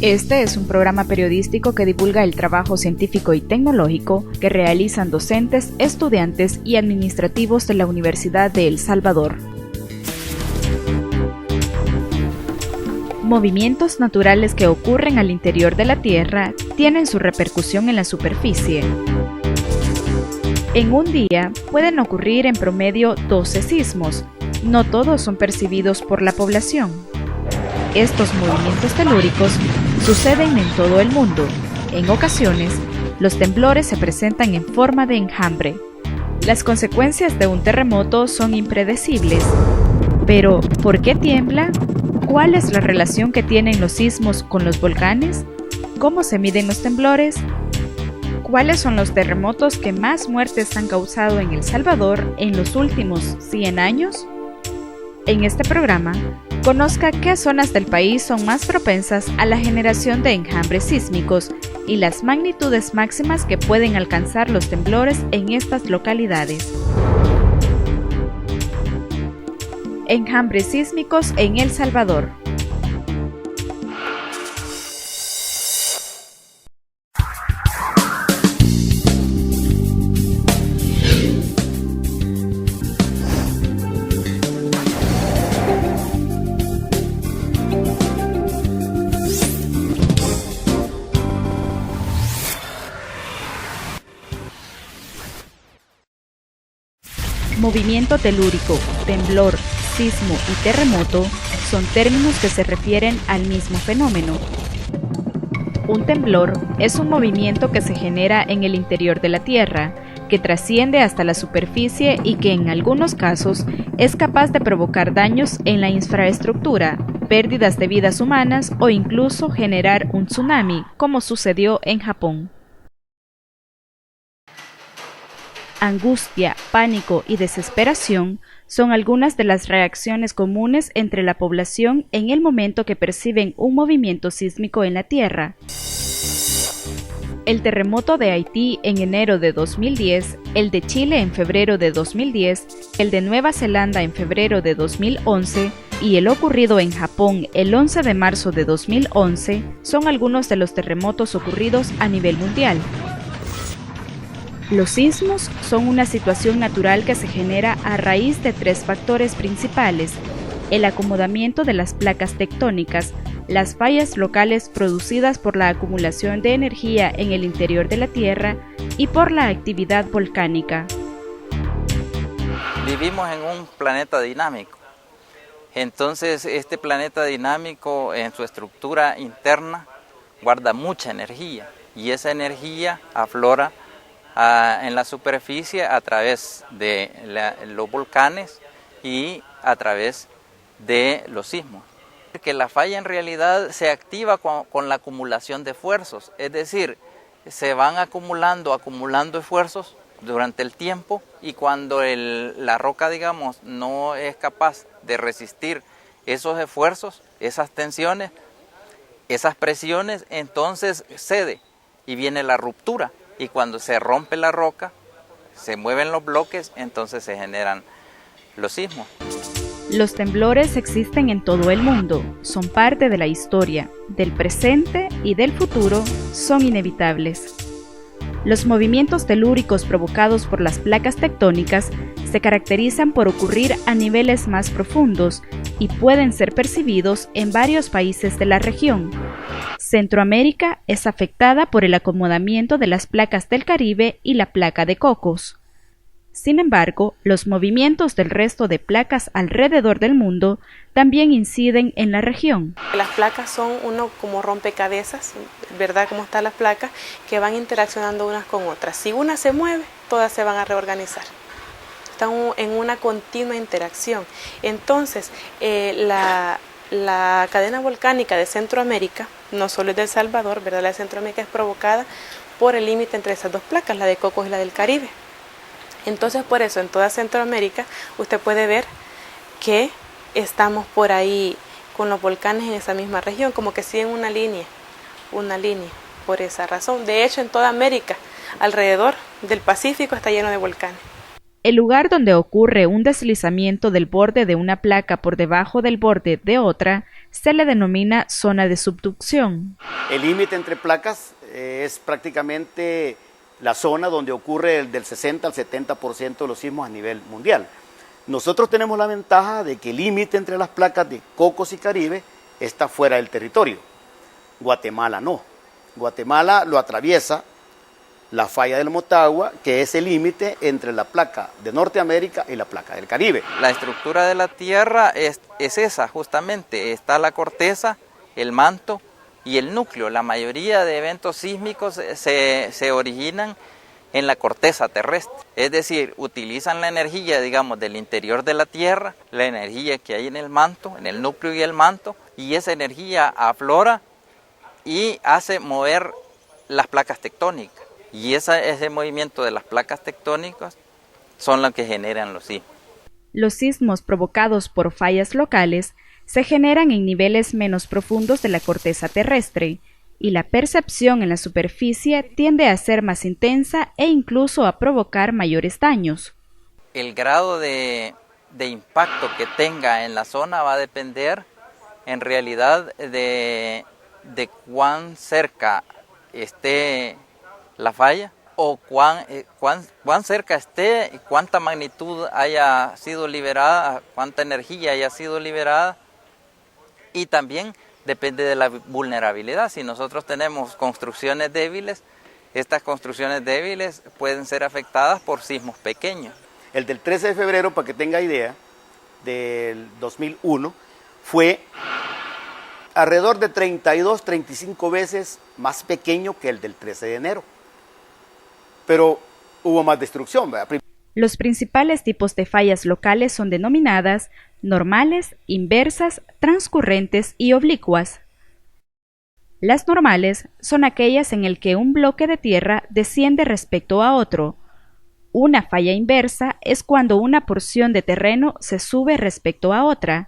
Este es un programa periodístico que divulga el trabajo científico y tecnológico que realizan docentes, estudiantes y administrativos de la Universidad de El Salvador. Movimientos naturales que ocurren al interior de la Tierra tienen su repercusión en la superficie. En un día pueden ocurrir en promedio 12 sismos. No todos son percibidos por la población. Estos movimientos telúricos suceden en todo el mundo. En ocasiones, los temblores se presentan en forma de enjambre. Las consecuencias de un terremoto son impredecibles. Pero, ¿por qué tiembla? ¿Cuál es la relación que tienen los sismos con los volcanes? ¿Cómo se miden los temblores? ¿Cuáles son los terremotos que más muertes han causado en El Salvador en los últimos 100 años? En este programa, conozca qué zonas del país son más propensas a la generación de enjambres sísmicos y las magnitudes máximas que pueden alcanzar los temblores en estas localidades. Enjambres sísmicos en El Salvador. Movimiento telúrico, temblor, sismo y terremoto son términos que se refieren al mismo fenómeno. Un temblor es un movimiento que se genera en el interior de la Tierra, que trasciende hasta la superficie y que en algunos casos es capaz de provocar daños en la infraestructura, pérdidas de vidas humanas o incluso generar un tsunami, como sucedió en Japón. Angustia, pánico y desesperación son algunas de las reacciones comunes entre la población en el momento que perciben un movimiento sísmico en la Tierra. El terremoto de Haití en enero de 2010, el de Chile en febrero de 2010, el de Nueva Zelanda en febrero de 2011 y el ocurrido en Japón el 11 de marzo de 2011 son algunos de los terremotos ocurridos a nivel mundial. Los sismos son una situación natural que se genera a raíz de tres factores principales: el acomodamiento de las placas tectónicas, las fallas locales producidas por la acumulación de energía en el interior de la Tierra y por la actividad volcánica. Vivimos en un planeta dinámico. Entonces, este planeta dinámico en su estructura interna guarda mucha energía y esa energía aflora en la superficie a través de los volcanes y a través de los sismos. Que la falla en realidad se activa con la acumulación de esfuerzos, es decir, se van acumulando esfuerzos durante el tiempo y cuando la roca, digamos, no es capaz de resistir esos esfuerzos, esas tensiones, esas presiones, entonces cede y viene la ruptura. Y cuando se rompe la roca, se mueven los bloques, entonces se generan los sismos. Los temblores existen en todo el mundo, son parte de la historia, del presente y del futuro, son inevitables. Los movimientos telúricos provocados por las placas tectónicas se caracterizan por ocurrir a niveles más profundos y pueden ser percibidos en varios países de la región. Centroamérica es afectada por el acomodamiento de las placas del Caribe y la placa de Cocos. Sin embargo, los movimientos del resto de placas alrededor del mundo también inciden en la región. Las placas son como rompecabezas, ¿verdad? Como están las placas, que van interaccionando unas con otras. Si una se mueve, todas se van a reorganizar. Están en una continua interacción. Entonces, la cadena volcánica de Centroamérica, no solo es de El Salvador, ¿verdad? La de Centroamérica es provocada por el límite entre esas dos placas, la de Cocos y la del Caribe. Entonces, por eso, en toda Centroamérica, usted puede ver que estamos por ahí con los volcanes en esa misma región, como que siguen una línea, por esa razón. De hecho, en toda América, alrededor del Pacífico, está lleno de volcanes. El lugar donde ocurre un deslizamiento del borde de una placa por debajo del borde de otra se le denomina zona de subducción. El límite entre placas es prácticamente la zona donde ocurre del 60 al 70% de los sismos a nivel mundial. Nosotros tenemos la ventaja de que el límite entre las placas de Cocos y Caribe está fuera del territorio. Guatemala no. Guatemala lo atraviesa la falla del Motagua, que es el límite entre la placa de Norteamérica y la placa del Caribe. La estructura de la Tierra es esa, justamente. Está la corteza, el manto y el núcleo. La mayoría de eventos sísmicos se originan en la corteza terrestre. Es decir, utilizan la energía, digamos, del interior de la Tierra, la energía que hay en el manto, en el núcleo y el manto, y esa energía aflora y hace mover las placas tectónicas. Y ese movimiento de las placas tectónicas son las que generan los sismos. Los sismos provocados por fallas locales se generan en niveles menos profundos de la corteza terrestre, y la percepción en la superficie tiende a ser más intensa e incluso a provocar mayores daños. El grado de impacto que tenga en la zona va a depender en realidad de cuán cerca esté la falla o cuán cerca esté y cuánta magnitud haya sido liberada, cuánta energía haya sido liberada, y también depende de la vulnerabilidad. Si nosotros tenemos construcciones débiles, estas construcciones débiles pueden ser afectadas por sismos pequeños. El del 13 de febrero, para que tenga idea, del 2001, fue alrededor de 32, 35 veces más pequeño que el del 13 de enero. Pero hubo más destrucción, ¿verdad? Los principales tipos de fallas locales son denominadas normales, inversas, transcurrentes y oblicuas. Las normales son aquellas en las que un bloque de tierra desciende respecto a otro. Una falla inversa es cuando una porción de terreno se sube respecto a otra.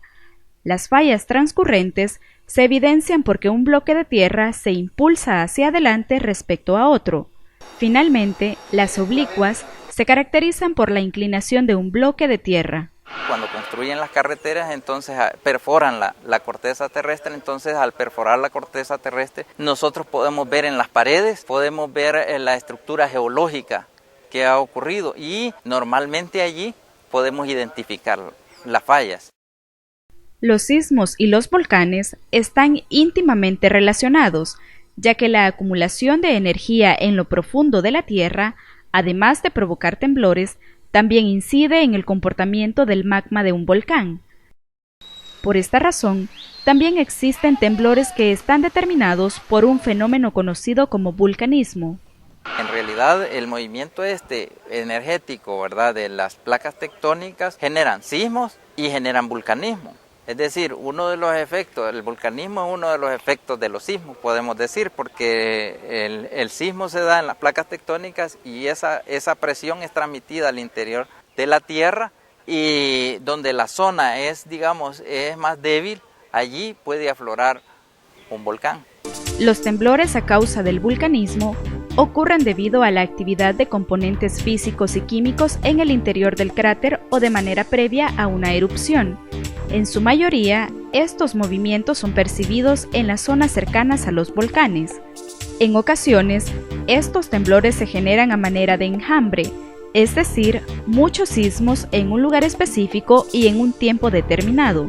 Las fallas transcurrentes se evidencian porque un bloque de tierra se impulsa hacia adelante respecto a otro. Finalmente, las oblicuas se caracterizan por la inclinación de un bloque de tierra. Cuando construyen las carreteras, entonces perforan la corteza terrestre. Entonces, al perforar la corteza terrestre, nosotros podemos ver en las paredes, podemos ver la estructura geológica que ha ocurrido, y normalmente allí podemos identificar las fallas. Los sismos y los volcanes están íntimamente relacionados, ya que la acumulación de energía en lo profundo de la Tierra, además de provocar temblores, también incide en el comportamiento del magma de un volcán. Por esta razón, también existen temblores que están determinados por un fenómeno conocido como vulcanismo. En realidad, el movimiento energético, ¿verdad?, de las placas tectónicas generan sismos y generan vulcanismo. Es decir, uno de los efectos, el vulcanismo es uno de los efectos de los sismos, podemos decir, porque el sismo se da en las placas tectónicas y esa presión es transmitida al interior de la Tierra, y donde la zona es más débil, allí puede aflorar un volcán. Los temblores a causa del vulcanismo ocurren debido a la actividad de componentes físicos y químicos en el interior del cráter o de manera previa a una erupción. En su mayoría, estos movimientos son percibidos en las zonas cercanas a los volcanes. En ocasiones, estos temblores se generan a manera de enjambre, es decir, muchos sismos en un lugar específico y en un tiempo determinado.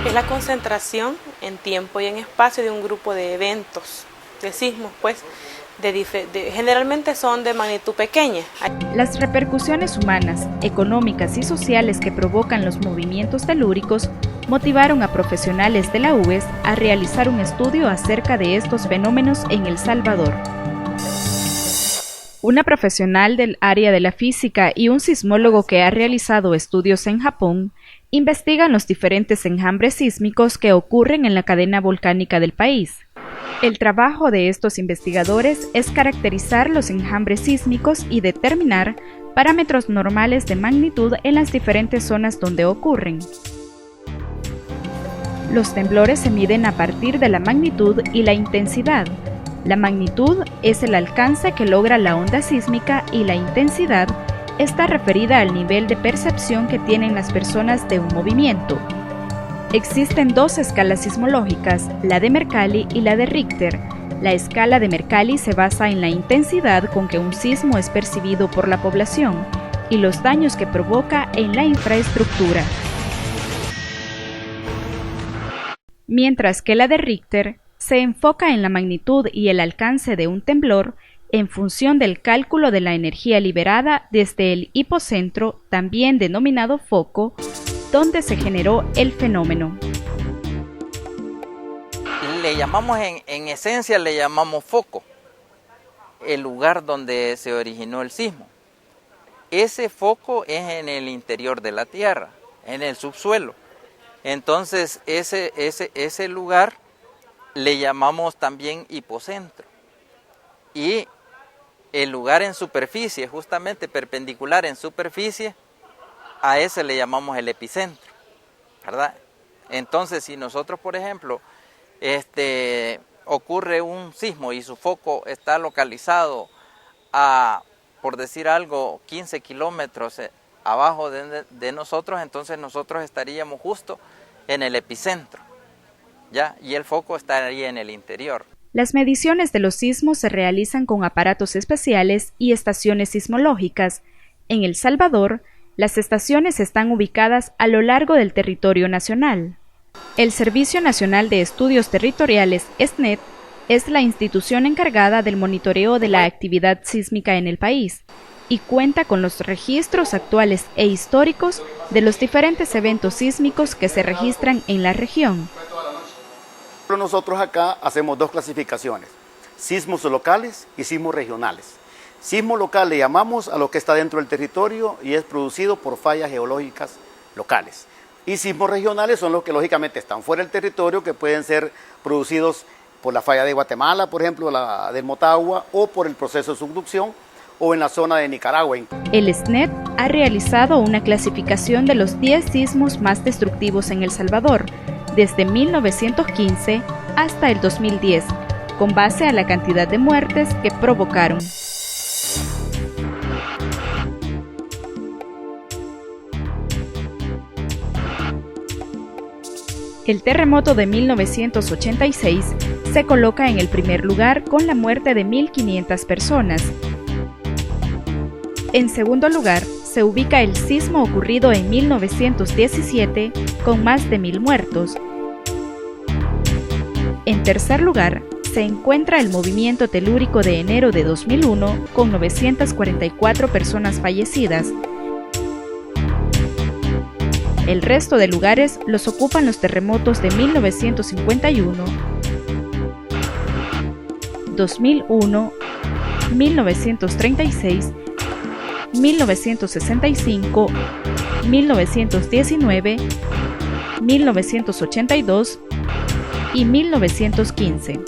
Es la concentración en tiempo y en espacio de un grupo de eventos, de sismos, generalmente son de magnitud pequeña. Las repercusiones humanas, económicas y sociales que provocan los movimientos telúricos motivaron a profesionales de la UES a realizar un estudio acerca de estos fenómenos en El Salvador. Una profesional del área de la física y un sismólogo que ha realizado estudios en Japón investigan los diferentes enjambres sísmicos que ocurren en la cadena volcánica del país. El trabajo de estos investigadores es caracterizar los enjambres sísmicos y determinar parámetros normales de magnitud en las diferentes zonas donde ocurren. Los temblores se miden a partir de la magnitud y la intensidad. La magnitud es el alcance que logra la onda sísmica y la intensidad está referida al nivel de percepción que tienen las personas de un movimiento. Existen dos escalas sismológicas, la de Mercalli y la de Richter. La escala de Mercalli se basa en la intensidad con que un sismo es percibido por la población y los daños que provoca en la infraestructura. Mientras que la de Richter se enfoca en la magnitud y el alcance de un temblor en función del cálculo de la energía liberada desde el hipocentro, también denominado foco, donde se generó el fenómeno. Le llamamos, en esencia le llamamos foco, el lugar donde se originó el sismo. Ese foco es en el interior de la Tierra, en el subsuelo. Entonces ese lugar le llamamos también hipocentro. Y el lugar en superficie, justamente perpendicular en superficie, a ese le llamamos el epicentro, ¿verdad? Entonces, si nosotros, por ejemplo, ocurre un sismo y su foco está localizado a, por decir algo, 15 kilómetros abajo de nosotros, entonces nosotros estaríamos justo en el epicentro, ¿ya? Y el foco estaría en el interior. Las mediciones de los sismos se realizan con aparatos especiales y estaciones sismológicas. En El Salvador, las estaciones están ubicadas a lo largo del territorio nacional. El Servicio Nacional de Estudios Territoriales, SNET, es la institución encargada del monitoreo de la actividad sísmica en el país y cuenta con los registros actuales e históricos de los diferentes eventos sísmicos que se registran en la región. Nosotros acá hacemos dos clasificaciones, sismos locales y sismos regionales. Sismo local le llamamos a lo que está dentro del territorio y es producido por fallas geológicas locales. Y sismos regionales son los que lógicamente están fuera del territorio, que pueden ser producidos por la falla de Guatemala, por ejemplo, la del Motagua, o por el proceso de subducción, o en la zona de Nicaragua. El SNET ha realizado una clasificación de los 10 sismos más destructivos en El Salvador, desde 1915 hasta el 2010, con base a la cantidad de muertes que provocaron. El terremoto de 1986 se coloca en el primer lugar con la muerte de 1.500 personas. En segundo lugar, se ubica el sismo ocurrido en 1917 con más de 1.000 muertos. En tercer lugar, se encuentra el movimiento telúrico de enero de 2001 con 944 personas fallecidas. El resto de lugares los ocupan los terremotos de 1951, 2001, 1936, 1965, 1919, 1982 y 1915.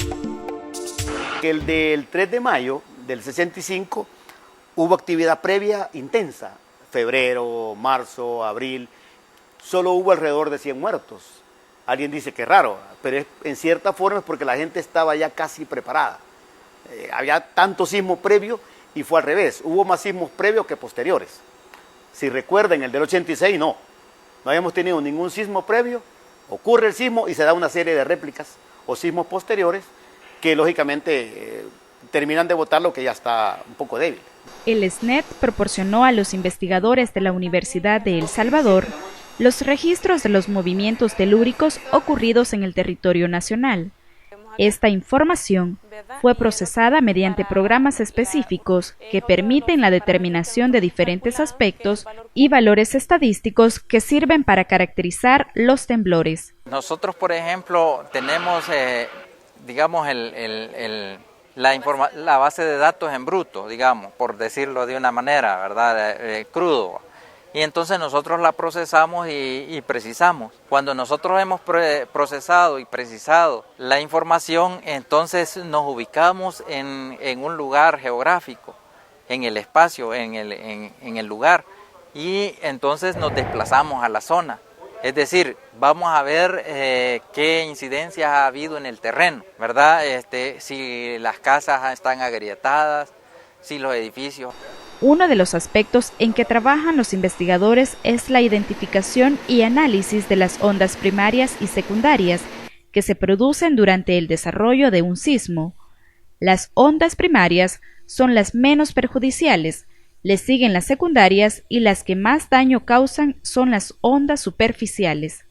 El del 3 de mayo del 65 hubo actividad previa intensa, febrero, marzo, abril, solo hubo alrededor de 100 muertos. Alguien dice que es raro, pero en cierta forma es porque la gente estaba ya casi preparada. Había tanto sismo previo y fue al revés, hubo más sismos previos que posteriores. Si recuerdan, el del 86 no habíamos tenido ningún sismo previo, ocurre el sismo y se da una serie de réplicas o sismos posteriores que lógicamente terminan de botar lo que ya está un poco débil. El SNET proporcionó a los investigadores de la Universidad de El Salvador los registros de los movimientos telúricos ocurridos en el territorio nacional. Esta información fue procesada mediante programas específicos que permiten la determinación de diferentes aspectos y valores estadísticos que sirven para caracterizar los temblores. Nosotros, por ejemplo, tenemos, digamos, la base de datos en bruto, digamos, por decirlo de una manera, ¿verdad? Crudo. Y entonces nosotros la procesamos y precisamos. Cuando nosotros hemos procesado y precisado la información, entonces nos ubicamos en un lugar geográfico, en el espacio, en el lugar, y entonces nos desplazamos a la zona. Es decir, vamos a ver qué incidencias ha habido en el terreno, ¿verdad? Si las casas están agrietadas, si los edificios Uno de los aspectos en que trabajan los investigadores es la identificación y análisis de las ondas primarias y secundarias que se producen durante el desarrollo de un sismo. Las ondas primarias son las menos perjudiciales, le siguen las secundarias y las que más daño causan son las ondas superficiales.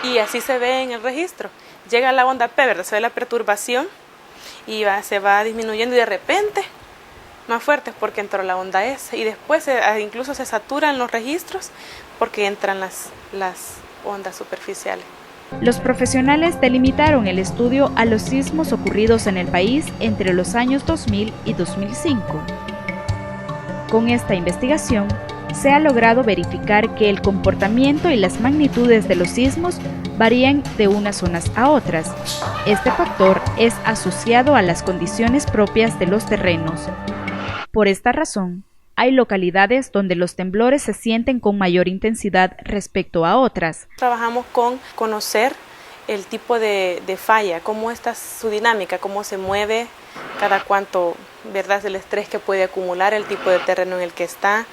Y así se ve en el registro. Llega la onda P, ¿verdad? Se ve la perturbación y se va disminuyendo y de repente más fuerte porque entró la onda S y después incluso se saturan los registros porque entran las ondas superficiales. Los profesionales delimitaron el estudio a los sismos ocurridos en el país entre los años 2000 y 2005. Con esta investigación, se ha logrado verificar que el comportamiento y las magnitudes de los sismos varían de unas zonas a otras. Este factor es asociado a las condiciones propias de los terrenos. Por esta razón, hay localidades donde los temblores se sienten con mayor intensidad respecto a otras. Trabajamos con conocer el tipo de falla, cómo está su dinámica, cómo se mueve, cada cuánto, ¿verdad?, el estrés que puede acumular, el tipo de terreno en el que está.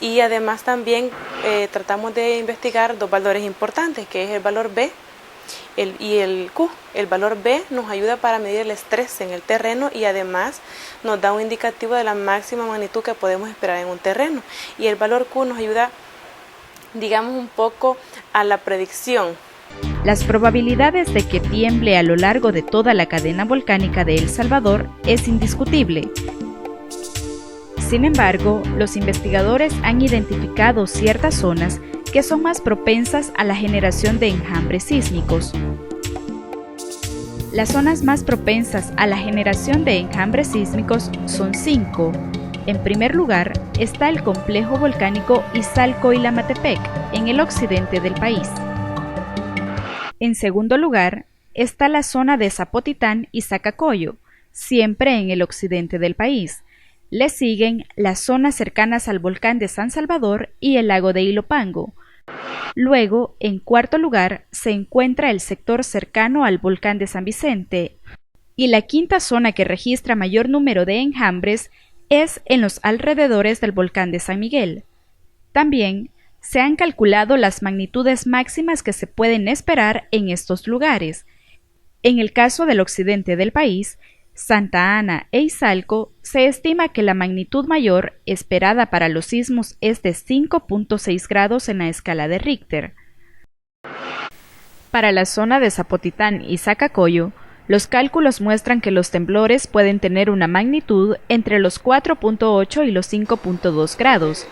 Y además también tratamos de investigar dos valores importantes, que es el valor B y el Q. El valor B nos ayuda para medir el estrés en el terreno y además nos da un indicativo de la máxima magnitud que podemos esperar en un terreno. Y el valor Q nos ayuda, digamos, un poco a la predicción. Las probabilidades de que tiemble a lo largo de toda la cadena volcánica de El Salvador es indiscutible. Sin embargo, los investigadores han identificado ciertas zonas que son más propensas a la generación de enjambres sísmicos. Las zonas más propensas a la generación de enjambres sísmicos son 5. En primer lugar está el complejo volcánico Izalco-Ilamatepec, en el occidente del país. En segundo lugar está la zona de Zapotitán y Zacacoyo, siempre en el occidente del país. Le siguen las zonas cercanas al volcán de San Salvador y el lago de Ilopango. Luego, en cuarto lugar, se encuentra el sector cercano al volcán de San Vicente. Y la quinta zona que registra mayor número de enjambres es en los alrededores del volcán de San Miguel. También se han calculado las magnitudes máximas que se pueden esperar en estos lugares. En el caso del occidente del país, Santa Ana e Izalco, se estima que la magnitud mayor esperada para los sismos es de 5.6 grados en la escala de Richter. Para la zona de Zapotitán y Zacacoyo, los cálculos muestran que los temblores pueden tener una magnitud entre los 4.8 y los 5.2 grados.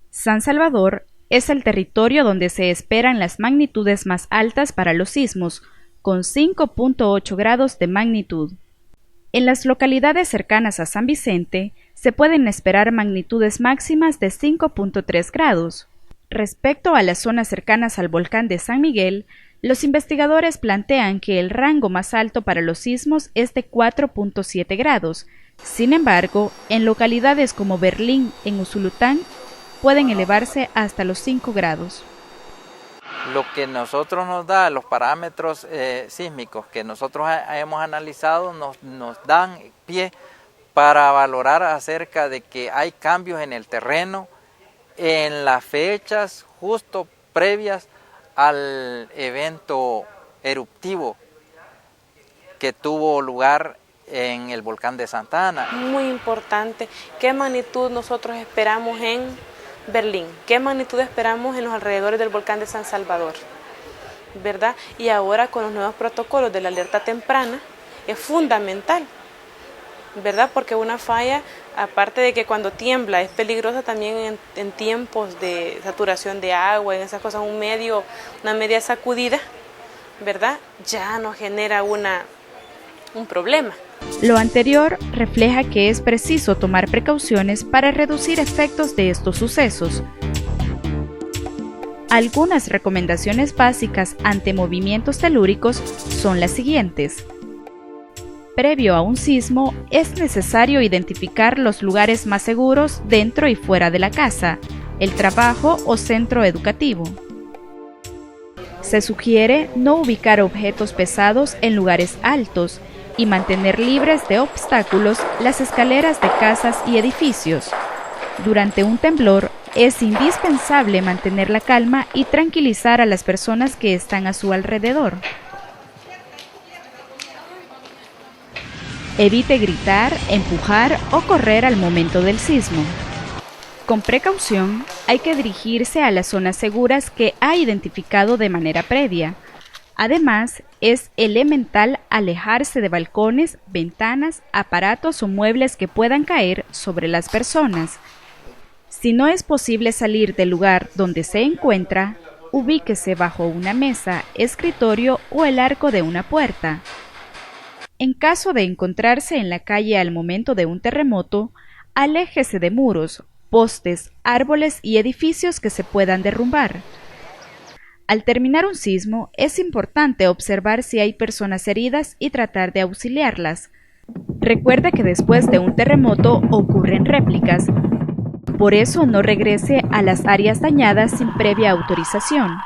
San Salvador es el territorio donde se esperan las magnitudes más altas para los sismos, con 5.8 grados de magnitud. En las localidades cercanas a San Vicente se pueden esperar magnitudes máximas de 5.3 grados. Respecto a las zonas cercanas al volcán de San Miguel, los investigadores plantean que el rango más alto para los sismos es de 4.7 grados. Sin embargo, en localidades como Berlín, en Usulután, pueden elevarse hasta los 5 grados. Lo que nosotros nos da, los parámetros sísmicos que nosotros hemos analizado, nos dan pie para valorar acerca de que hay cambios en el terreno en las fechas justo previas al evento eruptivo que tuvo lugar en el volcán de Santa Ana. Muy importante, ¿qué magnitud nosotros esperamos en Berlín? ¿Qué magnitud esperamos en los alrededores del volcán de San Salvador? ¿Verdad? Y ahora con los nuevos protocolos de la alerta temprana es fundamental, ¿verdad? Porque una falla, aparte de que cuando tiembla es peligrosa, también en tiempos de saturación de agua, en esas cosas, una media sacudida, ¿verdad? Ya nos genera un problema. Lo anterior refleja que es preciso tomar precauciones para reducir efectos de estos sucesos. Algunas recomendaciones básicas ante movimientos telúricos son las siguientes. Previo a un sismo, es necesario identificar los lugares más seguros dentro y fuera de la casa, el trabajo o centro educativo. Se sugiere no ubicar objetos pesados en lugares altos, y mantener libres de obstáculos las escaleras de casas y edificios. Durante un temblor, es indispensable mantener la calma y tranquilizar a las personas que están a su alrededor. Evite gritar, empujar o correr al momento del sismo. Con precaución, hay que dirigirse a las zonas seguras que ha identificado de manera previa. Además, es elemental alejarse de balcones, ventanas, aparatos o muebles que puedan caer sobre las personas. Si no es posible salir del lugar donde se encuentra, ubíquese bajo una mesa, escritorio o el arco de una puerta. En caso de encontrarse en la calle al momento de un terremoto, aléjese de muros, postes, árboles y edificios que se puedan derrumbar. Al terminar un sismo, es importante observar si hay personas heridas y tratar de auxiliarlas. Recuerde que después de un terremoto ocurren réplicas. Por eso no regrese a las áreas dañadas sin previa autorización.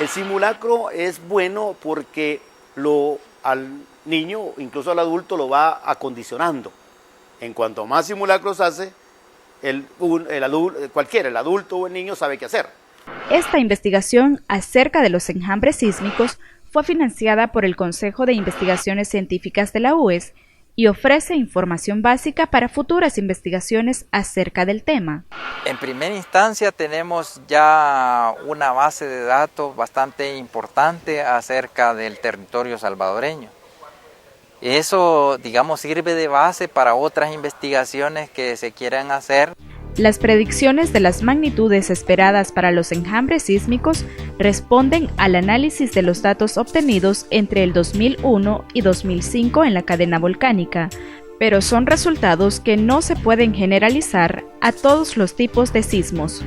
El simulacro es bueno porque al niño, incluso al adulto, lo va acondicionando. En cuanto más simulacros hace, el adulto o el niño sabe qué hacer. Esta investigación acerca de los enjambres sísmicos fue financiada por el Consejo de Investigaciones Científicas de la UES y ofrece información básica para futuras investigaciones acerca del tema. En primera instancia tenemos ya una base de datos bastante importante acerca del territorio salvadoreño. Eso, digamos, sirve de base para otras investigaciones que se quieran hacer. Las predicciones de las magnitudes esperadas para los enjambres sísmicos responden al análisis de los datos obtenidos entre el 2001 y 2005 en la cadena volcánica, pero son resultados que no se pueden generalizar a todos los tipos de sismos.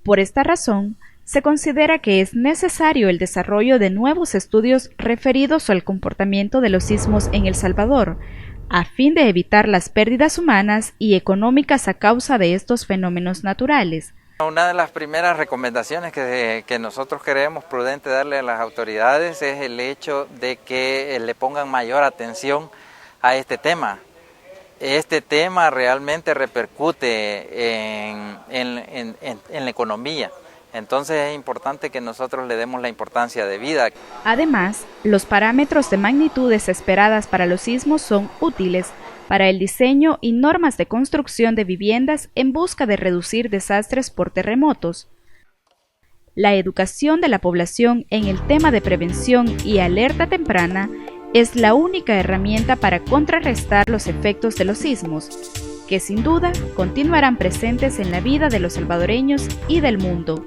Por esta razón, se considera que es necesario el desarrollo de nuevos estudios referidos al comportamiento de los sismos en El Salvador, a fin de evitar las pérdidas humanas y económicas a causa de estos fenómenos naturales. Una de las primeras recomendaciones que nosotros creemos prudente darle a las autoridades es el hecho de que le pongan mayor atención a este tema. Este tema realmente repercute en la economía. Entonces es importante que nosotros le demos la importancia debida. Además, los parámetros de magnitudes esperadas para los sismos son útiles para el diseño y normas de construcción de viviendas en busca de reducir desastres por terremotos. La educación de la población en el tema de prevención y alerta temprana es la única herramienta para contrarrestar los efectos de los sismos, que sin duda continuarán presentes en la vida de los salvadoreños y del mundo.